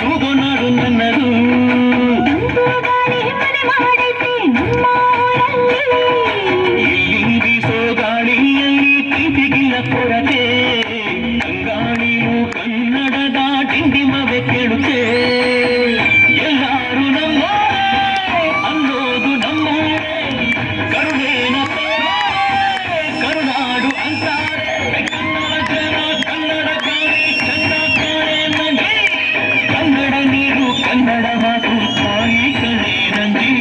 ತೂಗುನಾಡು ನನ್ನದು. ಇಲ್ಲಿ ಬೀಸೋ ಗಾಳಿಯಲ್ಲಿ ಪ್ರೀತಿಗಿಲ್ಲ ಕೊರತೆ. ಗಂಗಾಳಿಯು ಕನ್ನಡದ ಡಿಂಡಿಮವೆ ಕೇಳುತ್ತೆ. ಎಲ್ಲಾರು ನಮ್ಮೋರೇ ಅನ್ನೋದು ನಮ್ಮೋರೇ. ಕರುಣೇನ ಕರುನಾಡು ಅಂತಾರೆ. ಕನ್ನಡ ಜನ ಕನ್ನಡ ಗಾಳಿ ಚಂದ ಕಾಣೆ ನಂಜಿ. ಕನ್ನಡ ನೀರು ಕನ್ನಡ ಮಾತು ತಾಯಿ ಕಣೆ ನಂಜಿ.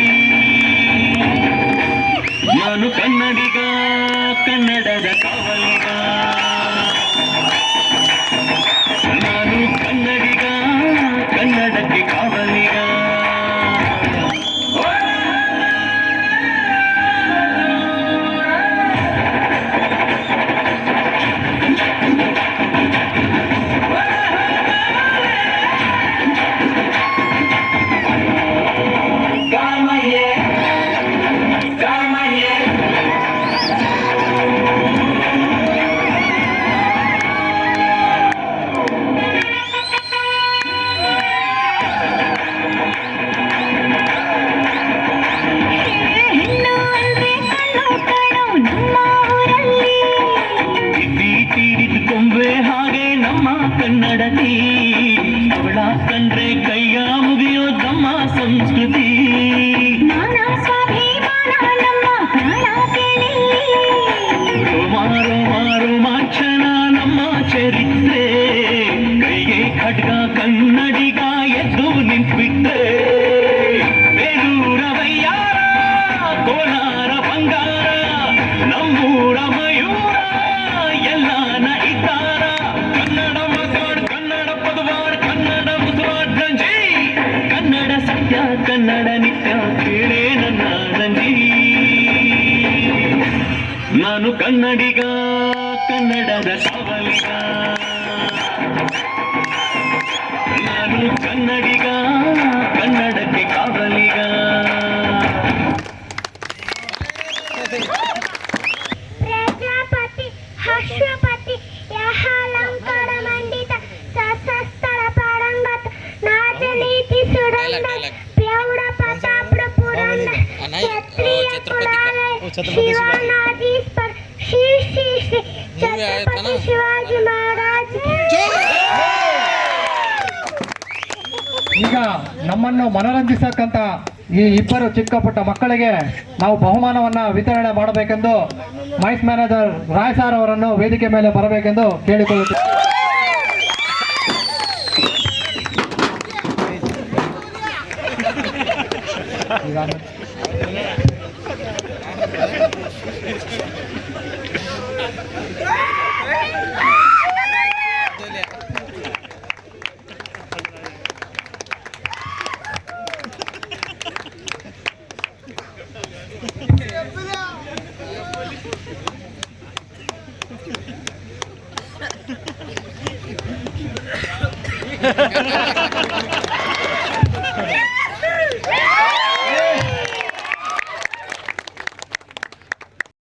ನಾನು ಕನ್ನಡಿಗ, ಕನ್ನಡದ ಕಾವಲಿಗ. ನಾನು ಕನ್ನಡಿಗ, ಕನ್ನಡಕ್ಕೆ ಕಾವಲಿಗ. ಕೊಂಬೆ ಹಾಗೆ ನಮ್ಮ ಕನ್ನಡತಿ. ಅವಳ ಕಂಡ್ರೆ ಕೈಯ ಮುಗಿಯೋ ನಮ್ಮ ಸಂಸ್ಕೃತಿ. ರೋಮಾಂಚನ ನಮ್ಮ ಚರಿತ್ರೆ. ಕೈಗೆ ಖಡ್ಗ ಕನ್ನಡಿಗ ಎದ್ದು ನಿಂತ್ಬಿಟ್ರೆ. ಬೇಲೂರ ವಯ್ಯಾರ, ಕೋಲಾರ ಬಂಗಾರ, ನಮ್ಮೂರ ಮಯೂರ ಎಲ್ಲಾನ ಇದ್ದಾರ. ಕನ್ನಡ ಮಾತಾಡ್, ಕನ್ನಡ ಪದವಾಡ್, ಕನ್ನಡ ಮುಸುವಾಡ್ ನಂಜಿ. ಕನ್ನಡ ಸತ್ಯ, ಕನ್ನಡ ನಿತ್ಯ ಕೇಳೇ ನನ್ನ ನಂಜಿ. ನಾನು ಕನ್ನಡಿಗ, ಕನ್ನಡದ ಕಾವಲಿಗ. ನಾನು ಕನ್ನಡಿಗ, ಕನ್ನಡಕ್ಕೆ ಕಾವಲಿಗ. ಪ್ರಜಾಪತಿ ಅಶ್ವಪತಿ ಯಹಾಲಂಕಾರ ಮಂಡಿತ ಸಶಸ್ತ್ರ ಪರಂಗತ ನಾಜನೀತಿ ಸುರಂದ ಪ್ರೌಢ ಪ್ರತಾಪ ಪುರಂದ ಕ್ಷತ್ರಿಯ ಕುಲಾಲಯ ಶಿವಾನಾದಿ ಸ್ಪರ್ ಶ್ರೀ ಶ್ರೀ ಶ್ರೀ ಛತ್ರಪತಿ ಶಿವಾಜಿ ಮಹಾರಾಜ್. ಈಗ ನಮ್ಮನ್ನು ಮನರಂಜಿಸಕ್ಕಂತ ಈ ಇಬ್ಬರು ಚಿಕ್ಕ ಪುಟ್ಟ ಮಕ್ಕಳಿಗೆ ನಾವು ಬಹುಮಾನವನ್ನ ವಿತರಣೆ ಮಾಡಬೇಕೆಂದು ಮೈಸ್ ಮ್ಯಾನೇಜರ್ ರಾಯ್ ಸಾರ್ ಅವರನ್ನು ವೇದಿಕೆ ಮೇಲೆ ಬರಬೇಕೆಂದು ಕೇಳಿಕೊಳ್ಳುತ್ತೇವೆ.